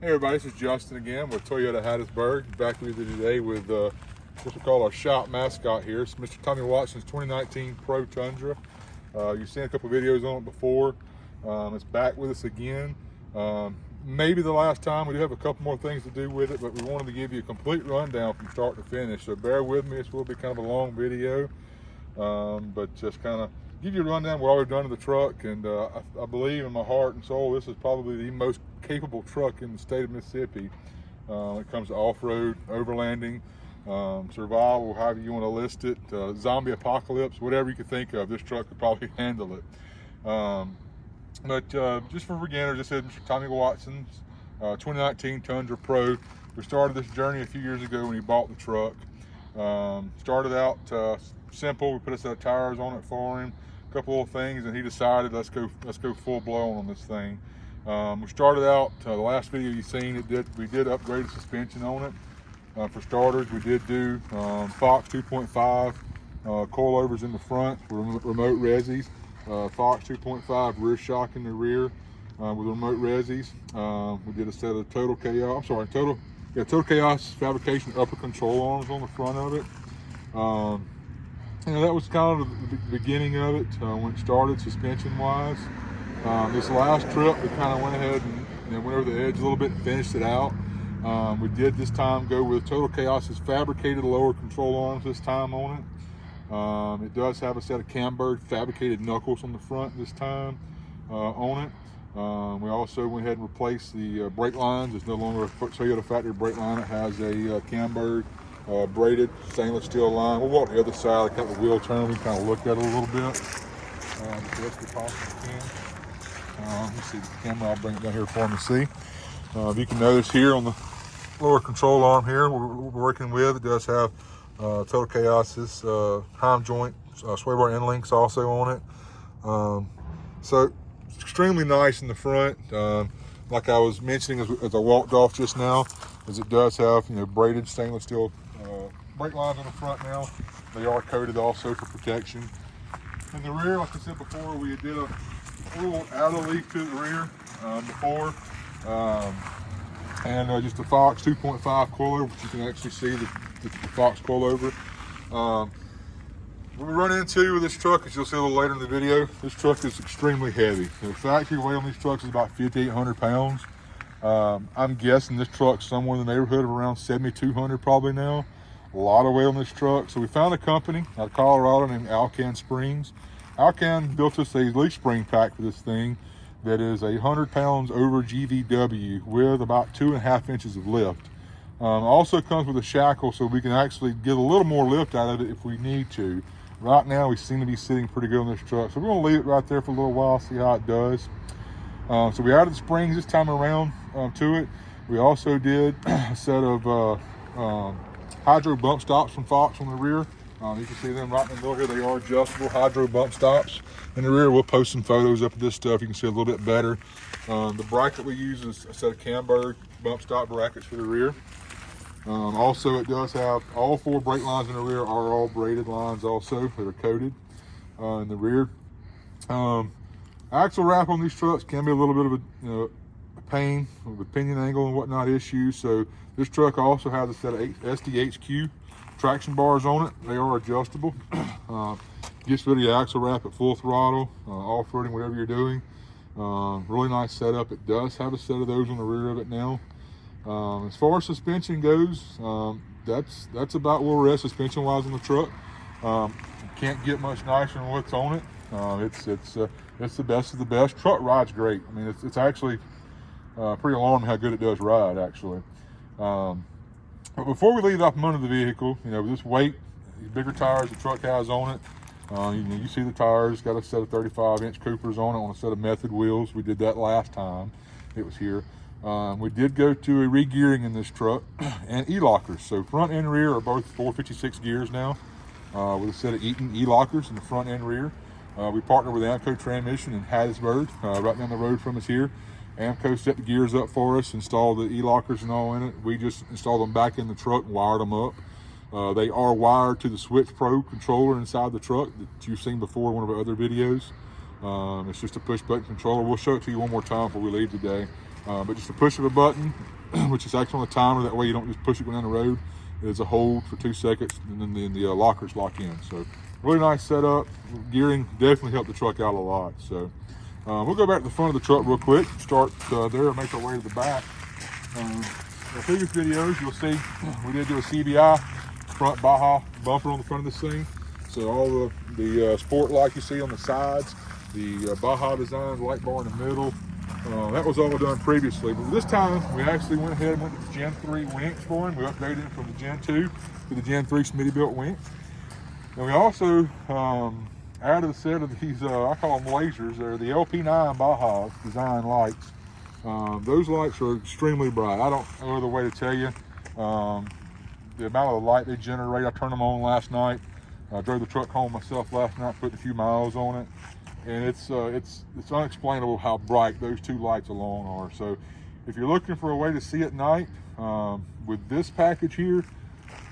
Hey everybody, this is Justin again with Toyota Hattiesburg. Back with you today with what we call our shop mascot here. It's Mr. Tommy Watson's 2019 Pro Tundra. You've seen a couple videos on it before. It's back with us again. Maybe the last time. We do have a couple more things to do with it, but we wanted to give you a complete rundown from start to finish. So bear with me, this will be kind of a long video, but just kind of give you a rundown of what we've done to the truck. And I believe in my heart and soul this is probably the most capable truck in the state of Mississippi when it comes to off-road, overlanding, survival, however you want to list it, zombie apocalypse, whatever you could think of, this truck could probably handle it. But just for beginners, this is Mr. Tommy Watson's 2019 Tundra Pro. We started this journey a few years ago when he bought the truck. Started out simple. We put a set of tires on it for him, a couple of things, and he decided let's go full blown on this thing. We started out, the last video you've seen, we did upgrade the suspension on it. For starters, we did do Fox 2.5 coilovers in the front, remote resis. Fox 2.5 rear shock in the rear with remote resis. We did a set of Total Chaos fabrication upper control arms on the front of it. That was kind of the beginning of it when it started suspension wise. This last trip we kind of went ahead and went over the edge a little bit and finished it out. We did this time go with Total Chaos's fabricated lower control arms this time on it. It does have a set of Camberg fabricated knuckles on the front this time on it. We also went ahead and replaced the brake lines. It's no longer a Toyota factory brake line. It has a Camberg braided stainless steel line. We'll walk the other side, I got the wheel turn. We kind of looked at it a little bit. The best we possibly can. Let me see the camera, I'll bring it down here for them to see. You can notice here on the lower control arm here we're working with, it does have Total Chaos's heim joint sway bar end links also on it. So it's extremely nice in the front. Like I was mentioning as I walked off just now, as it does have braided stainless steel brake lines on the front now. They are coated also for protection. In the rear, like I said before, we did a little outer leaf to the rear before. And just a Fox 2.5 coilover, which you can actually see the Fox coilover. What we run into with this truck, as you'll see a little later in the video, this truck is extremely heavy. The factory weight on these trucks is about 5,800 pounds. I'm guessing this truck's somewhere in the neighborhood of around 7,200 probably now. A lot of weight on this truck. So we found a company out of Colorado named Alcan Springs. Alcan built us a leaf spring pack for this thing that is 100 pounds over GVW with about 2.5 inches of lift. Also comes with a shackle so we can actually get a little more lift out of it if we need to. Right now we seem to be sitting pretty good on this truck, so we're going to leave it right there for a little while, see how it does. So we added the springs this time around to it. We also did a set of hydro bump stops from Fox on the rear. You can see them right in the middle here. They are adjustable hydro bump stops in the rear. We'll post some photos up of this stuff. You can see a little bit better. The bracket we use is a set of Camberg bump stop brackets for the rear. Also, it does have all 4 brake lines in the rear are all braided lines also that are coated in the rear. Axle wrap on these trucks can be a little bit of a pain with pinion angle and whatnot issues. So this truck also has a set of SDHQ traction bars on it. They are adjustable. Gets rid of the axle wrap at full throttle, off-roading, whatever you're doing. Really nice setup. It does have a set of those on the rear of it now. As far as suspension goes, that's about where we're at suspension wise on the truck. Can't get much nicer than what's on it. It's the best of the best. Truck rides great. I mean, it's actually pretty alarming how good it does ride actually. But before we leave off under the vehicle, with this weight, these bigger tires the truck has on it, you see the tires got a set of 35-inch Coopers on it on a set of Method wheels. We did that last time it was here. We did go to a re-gearing in this truck and e-lockers. So front and rear are both 456 gears now with a set of Eaton e-lockers in the front and rear. We partnered with Amco Transmission in Hattiesburg, right down the road from us here. Amco set the gears up for us, installed the e-lockers and all in it. We just installed them back in the truck and wired them up. They are wired to the Switch Pro controller inside the truck that you've seen before in one of our other videos. It's just a push button controller. We'll show it to you one more time before we leave today. But just a push of a button, which is actually on the timer. That way you don't just push it going down the road. It's a hold for 2 seconds, and then the lockers lock in. So really nice setup. Gearing definitely helped the truck out a lot. So we'll go back to the front of the truck real quick. Start there and make our way to the back. In the previous videos, you'll see we did do a CBI front Baja bumper on the front of this thing. So all the sport light you see on the sides, the Baja design light bar in the middle, that was all done previously. But this time we actually went ahead and went to the Gen 3 winch for him. We upgraded him from the Gen 2 to the Gen 3 Smitty-built winch. And we also added a set of these, I call them lasers. They're the LP9 Baja design lights. Those lights are extremely bright. I don't know the way to tell you the amount of light they generate. I turned them on last night. I drove the truck home myself last night, put a few miles on it, and it's unexplainable how bright those two lights alone are. So if you're looking for a way to see at night, with this package here,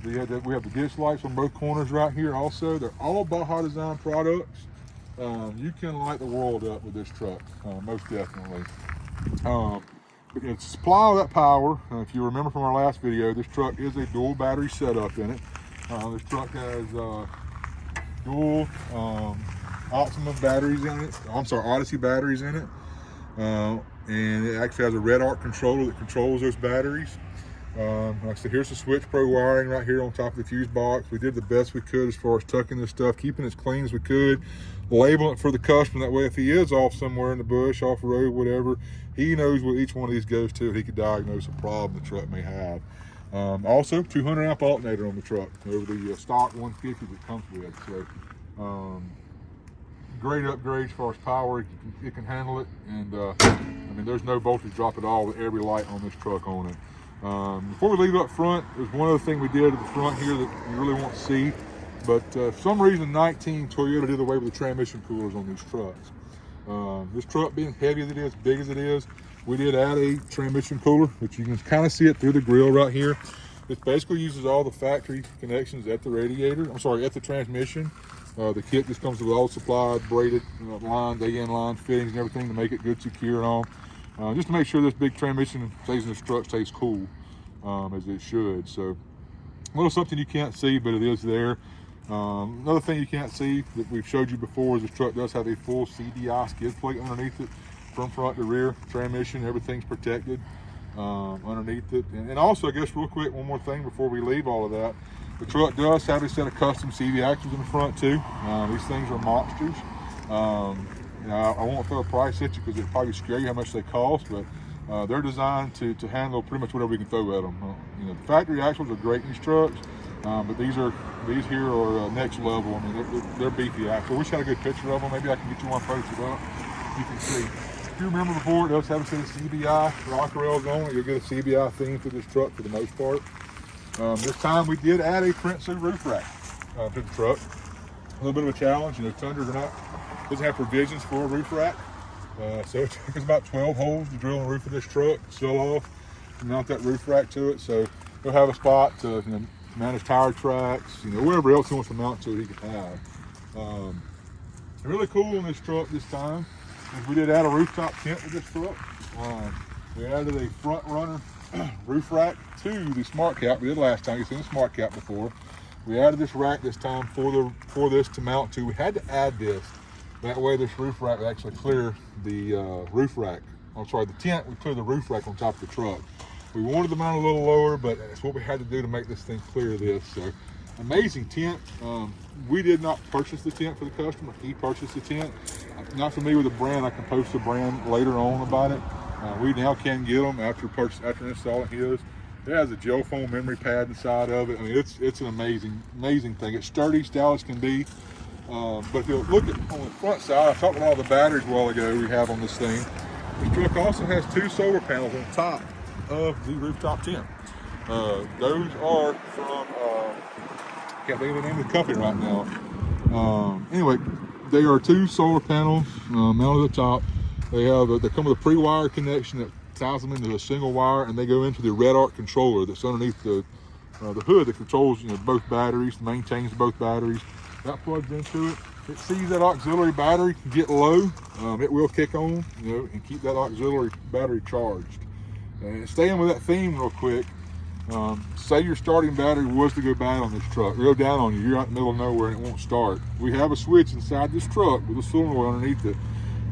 we have the ditch lights on both corners right here also. They're all Baja design products. You can light the world up with this truck, most definitely. To supply that power, if you remember from our last video, this truck is a dual battery setup in it. This truck has dual Optimum batteries in it. I'm sorry, Odyssey batteries in it. And it actually has a red arc controller that controls those batteries. Like I said, here's the Switch Pro wiring right here on top of the fuse box. We did the best we could as far as tucking this stuff, keeping it as clean as we could, labeling it for the customer. That way, if he is off somewhere in the bush, off the road, whatever, he knows what each one of these goes to. He could diagnose a problem the truck may have. Also, 200 amp alternator on the truck over the stock 150 that comes with. So, great upgrade as far as power. It can handle it, and I mean, there's no voltage drop at all with every light on this truck on it. Before we leave up front, there's one other thing we did at the front here that you really won't see, but for some reason 19 Toyota did away with the transmission coolers on these trucks. This truck being heavy as it is, big as it is, we did add a transmission cooler, which you can kind of see it through the grill right here. It basically uses all the factory connections at the radiator, I'm sorry, at the transmission. The kit just comes with all supplied braided line, day-in line fittings and everything to make it good, secure and all. Just to make sure this big transmission stays in this truck stays cool as it should. So a little something you can't see, but it is there. Another thing you can't see that we've showed you before is this truck does have a full CDI skid plate underneath it, from front to rear transmission. Everything's protected underneath it. And also, I guess real quick, one more thing before we leave all of that. The truck does have a set of custom CV axles in the front too. These things are monsters. I won't throw a price at you because it'll probably scare you how much they cost, but they're designed to handle pretty much whatever we can throw at them. The factory axles are great in these trucks, but these here are next level. I mean, they're beefy axles. I wish I had a good picture of them. Maybe I can get you one posted up. You can see. If you remember before, it does have a set of CBI rocker rails on it. You'll get a CBI theme to this truck for the most part. This time we did add a print suit roof rack to the truck. A little bit of a challenge. Tundra doesn't have provisions for a roof rack. So it took us about 12 holes to drill the roof of this truck, seal off, and mount that roof rack to it. So he'll have a spot to mount his tire tracks, whatever else he wants to mount to it, he can have. Really cool in this truck this time is we did add a rooftop tent with this truck. We added a front runner roof rack to the smart cap. We did last time. You've seen the smart cap before. We added this rack this time for this to mount to. We had to add this. That way this roof rack would actually clear the the tent would clear the roof rack on top of the truck. We wanted to mount a little lower, but it's what we had to do to make this thing clear this. So amazing tent. We did not purchase the tent for the customer. He purchased the tent. I'm not familiar with the brand. I can post the brand later on about it. We now can get them after installing his. It has a gel foam memory pad inside of it. I mean, it's an amazing thing. It's sturdy, stylish can be. But if you look at on the front side, I talked about all the batteries a while ago we have on this thing. This truck also has 2 solar panels on top of the rooftop tent. Those are from, can't think of the name of the company right now. Anyway, they are 2 solar panels mounted at the top. They come with a pre-wire connection that ties them into a single wire, and they go into the red arc controller that's underneath the hood that controls both batteries, maintains both batteries. That plugs into it. It sees that auxiliary battery get low. It will kick on, and keep that auxiliary battery charged. And staying with that theme real quick, say your starting battery was to go bad on this truck, go down on you, you're out in the middle of nowhere and it won't start. We have a switch inside this truck with a cylinder oil underneath it.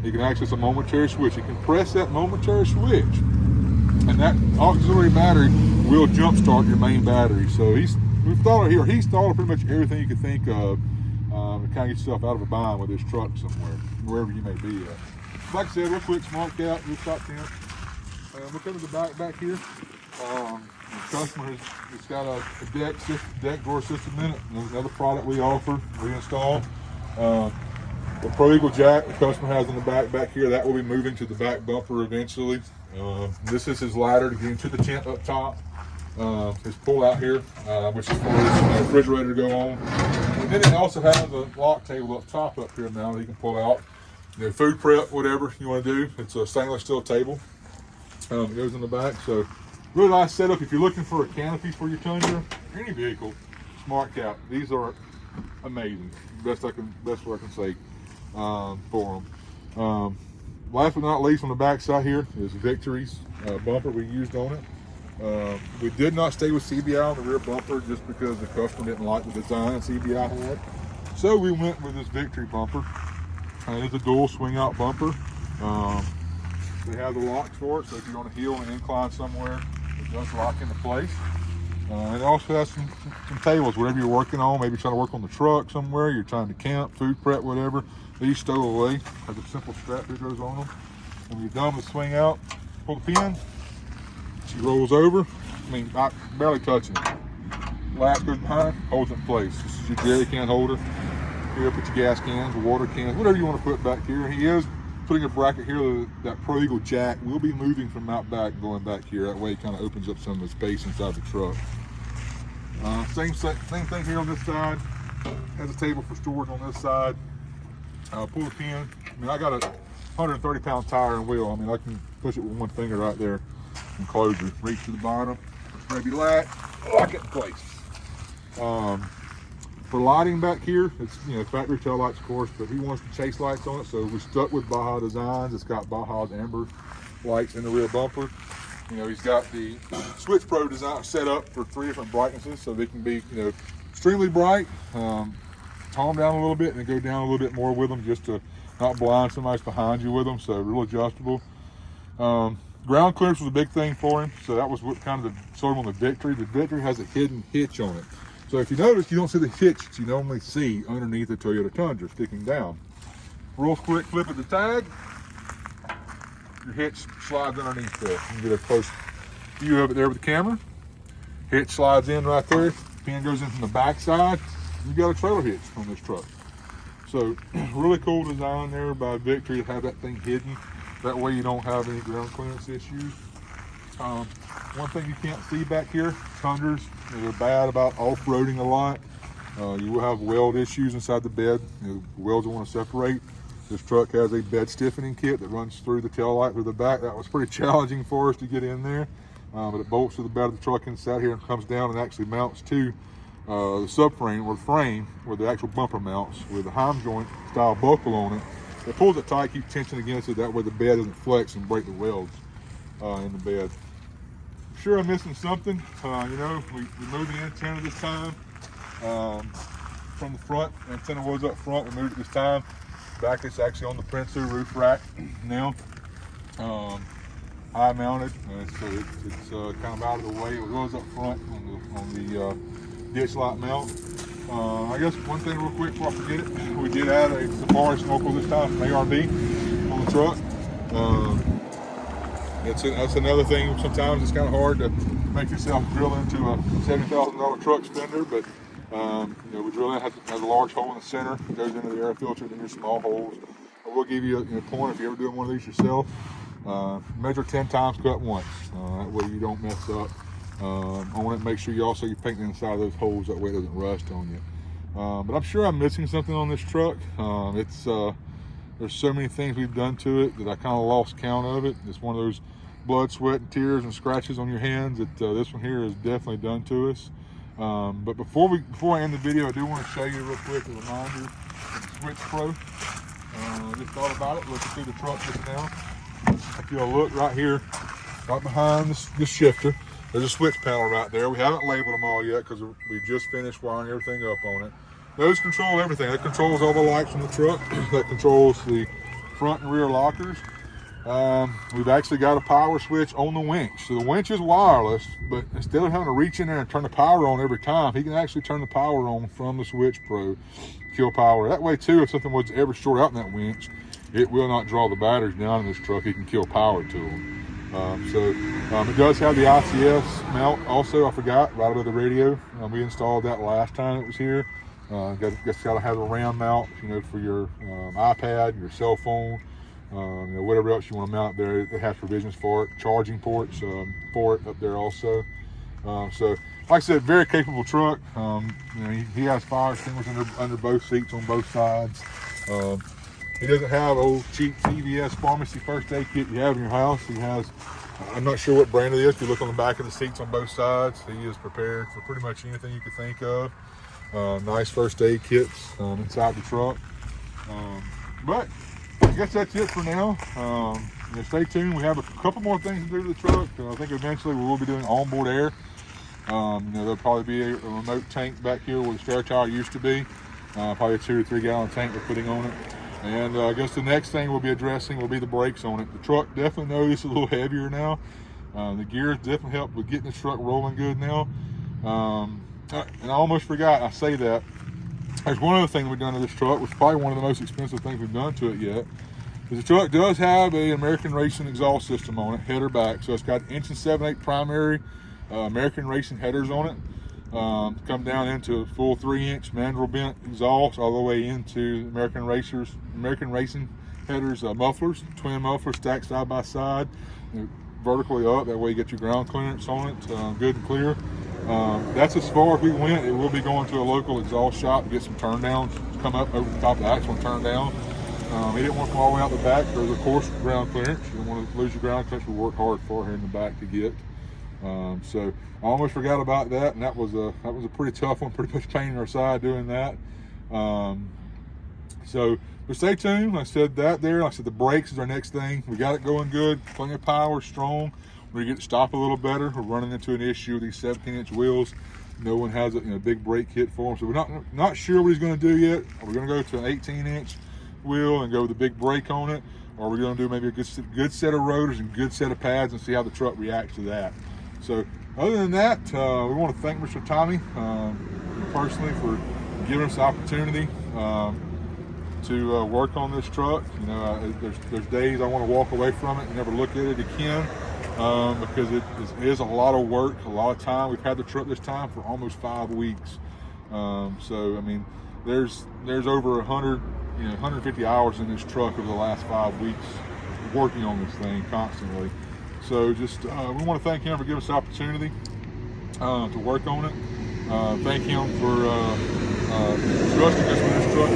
You can access a momentary switch. You can press that momentary switch, and that auxiliary battery will jump start your main battery. So he's thought of pretty much everything you could think of to kind of get yourself out of a bind with this truck somewhere, wherever you may be at. Like I said, real quick, smart cap, rooftop tent. We'll come to the back here. The customer has got a deck drawer system in it. Another product we offer, we install. The Pro Eagle jack the customer has in the back here, that will be moving to the back bumper eventually. This is his ladder to get into the tent up top. His pull out here, which is for his refrigerator to go on. And then it also has a lock table up top up here now that he can pull out. Food prep, whatever you want to do. It's a stainless steel table. It goes in the back. So really nice setup. If you're looking for a canopy for your Tundra, any vehicle, smart cap. These are amazing. Best way I can say for them. Last but not least, on the back side here is Victory's bumper we used on it. We did not stay with CBI on the rear bumper just because the customer didn't like the design CBI had. So we went with this Victory bumper. It's a dual swing out bumper. They have the locks for it, so if you're on a hill and incline somewhere, it does lock into place. It also has some tables, whatever you're working on, maybe trying to work on the truck somewhere, you're trying to camp, food prep, whatever. These stow away, has a simple strap that goes on them. When you're done with swing out, pull the pin, she rolls over, not barely touching it. Latch goes behind, holds it in place. This is your jerry can holder. Here, put your gas cans, water cans, whatever you want to put back here. He is putting a bracket here that Pro Eagle jack will be moving from out back, going back here. That way it kind of opens up some of the space inside the truck. Same thing here on this side. Has a table for storage on this side. Pull the pin. I got a 130-pound tire and wheel. I can push it with one finger right there and close it. Reach to the bottom, maybe lock it in place. For lighting back here, it's factory tail lights, of course, but he wants the chase lights on it, so we stuck with Baja Designs. It's got Baja's amber lights in the rear bumper. He's got the Switch Pro design set up for 3 different brightnesses, so they can be extremely bright, calm down a little bit, and then go down a little bit more with them, just to not blind somebody's behind you with them. So real adjustable. Ground clearance was a big thing for him, so that was what kind of sold on the Victory. The Victory has a hidden hitch on it. So if you notice, you don't see the hitch that you normally see underneath the Toyota Tundra sticking down. Real quick flip of the tag, your hitch slides underneath there. You can get a close view of it there with the camera. Hitch slides in right there. Pin goes in from the back side. You got a trailer hitch on this truck. So really cool design there by Victory to have that thing hidden. That way you don't have any ground clearance issues. One thing you can't see back here, Tundras, they're bad about off-roading a lot. You will have weld issues inside the bed. The welds will want to separate. This truck has a bed stiffening kit that runs through the tail light through the back. That was pretty challenging for us to get in there. But it bolts to the bed of the truck inside here and comes down and actually mounts to the subframe or the frame where the actual bumper mounts with a heim joint style buckle on it. It pulls it tight, keeps tension against it. That way the bed doesn't flex and break the welds in the bed. Sure, I'm missing something. We moved the antenna this time from the front. The antenna was up front. We moved it this time. Back, it's actually on the Prinsu roof rack now. High mounted, so it's kind of out of the way. It was up front on the ditch light mount. I guess one thing real quick before I forget it, we did add a Safari snorkel this time from ARB on the truck. That's another thing. Sometimes it's kind of hard to make yourself drill into a $70,000 truck spender, but we drill in, has a large hole in the center. It goes into the air filter, then your small holes. I will give you a point if you're ever doing one of these yourself. Measure 10 times, cut once. That way you don't mess up. I want to make sure you paint the inside of those holes, that way it doesn't rust on you. But I'm sure I'm missing something on this truck. There's so many things we've done to it that I kind of lost count of it. It's one of those blood, sweat, and tears and scratches on your hands that this one here has definitely done to us. But before I end the video, I do want to show you real quick a reminder of the Switch Pro. I just thought about it, looking through the truck just now. If you'll look right here, right behind the shifter. There's a switch panel right there. We haven't labeled them all yet because we just finished wiring everything up on it. Those control everything. That controls all the lights on the truck. That controls the front and rear lockers. We've actually got a power switch on the winch. So the winch is wireless, but instead of having to reach in there and turn the power on every time, he can actually turn the power on from the Switch Pro, kill power. That way too, if something was ever short out in that winch, it will not draw the batteries down in this truck. He can kill power to them. It does have the ICS mount also, I forgot, right above the radio. We installed that last time it was here. Got to have a RAM mount, for your iPad, your cell phone, whatever else you want to mount there. It has provisions for it, charging ports for it up there also. So, like I said, very capable truck. He has fire extinguishers under both seats on both sides. He doesn't have old cheap CVS pharmacy first aid kit you have in your house. He has, I'm not sure what brand it is. If you look on the back of the seats on both sides, he is prepared for pretty much anything you could think of. Nice first aid kits inside the truck. But I guess that's it for now. Stay tuned. We have a couple more things to do to the truck. I think eventually we will be doing onboard air. There'll probably be a remote tank back here where the spare tire used to be. Probably a 2 or 3 gallon tank we're putting on it. And I guess the next thing we'll be addressing will be the brakes on it. The truck definitely knows it's a little heavier now. The gears definitely help with getting this truck rolling good now. And I almost forgot, I say that. There's one other thing we've done to this truck, which is probably one of the most expensive things we've done to it yet. The truck does have an American Racing exhaust system on it, header back. So it's got 1 7/8" primary American Racing headers on it. Come down into a full 3-inch mandrel bent exhaust all the way into American Racing headers mufflers, twin mufflers stacked side by side, vertically up. That way you get your ground clearance on it, good and clear. That's as far as we went. It will be going to a local exhaust shop to get some turn downs, come up over the top of the axle and turn down. He didn't want to come all the way out the back because, of course, ground clearance. You don't want to lose your ground clearance. We work hard for here in the back to get. So I almost forgot about that, and that was a pretty tough one, pretty much pain in our side doing that. But stay tuned. Like I said that there. Like I said, the brakes is our next thing. We got it going good, plenty of power, strong. We're gonna get to stop a little better. We're running into an issue with these 17-inch wheels. No one has a big brake kit for them, so we're not sure what he's going to do yet. Are we going to go to an 18-inch wheel and go with a big brake on it, or are we going to do maybe a good set of rotors and good set of pads and see how the truck reacts to that? So other than that, we want to thank Mr. Tommy personally for giving us the opportunity to work on this truck. There's days I want to walk away from it and never look at it again. Because it is a lot of work, a lot of time. We've had the truck this time for almost 5 weeks. So I mean, there's over 150 hours in this truck over the last 5 weeks working on this thing constantly. So just we want to thank him for giving us the opportunity to work on it. Thank him for trusting us with this truck.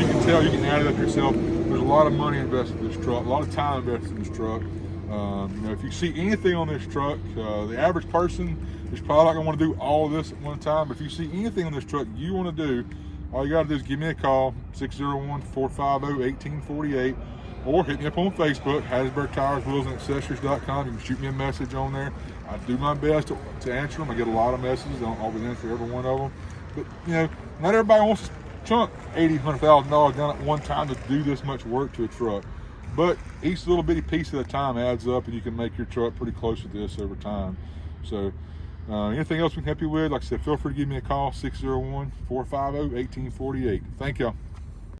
You can tell, you can add it up yourself. There's a lot of money invested in this truck, a lot of time invested in this truck. If you see anything on this truck, the average person is probably not going to want to do all of this at one time. But if you see anything on this truck you want to do, all you got to do is give me a call, 601-450-1848, or hit me up on Facebook, Hattiesburg Tires, Wheels, and Accessories.com. You can shoot me a message on there. I do my best to answer them. I get a lot of messages. I don't always answer every one of them. But, not everybody wants to chunk $80,000, $100,000 down at one time to do this much work to a truck. But each little bitty piece at a time adds up, and you can make your truck pretty close to this over time. So anything else we can help you with, like I said, feel free to give me a call, 601-450-1848. Thank y'all.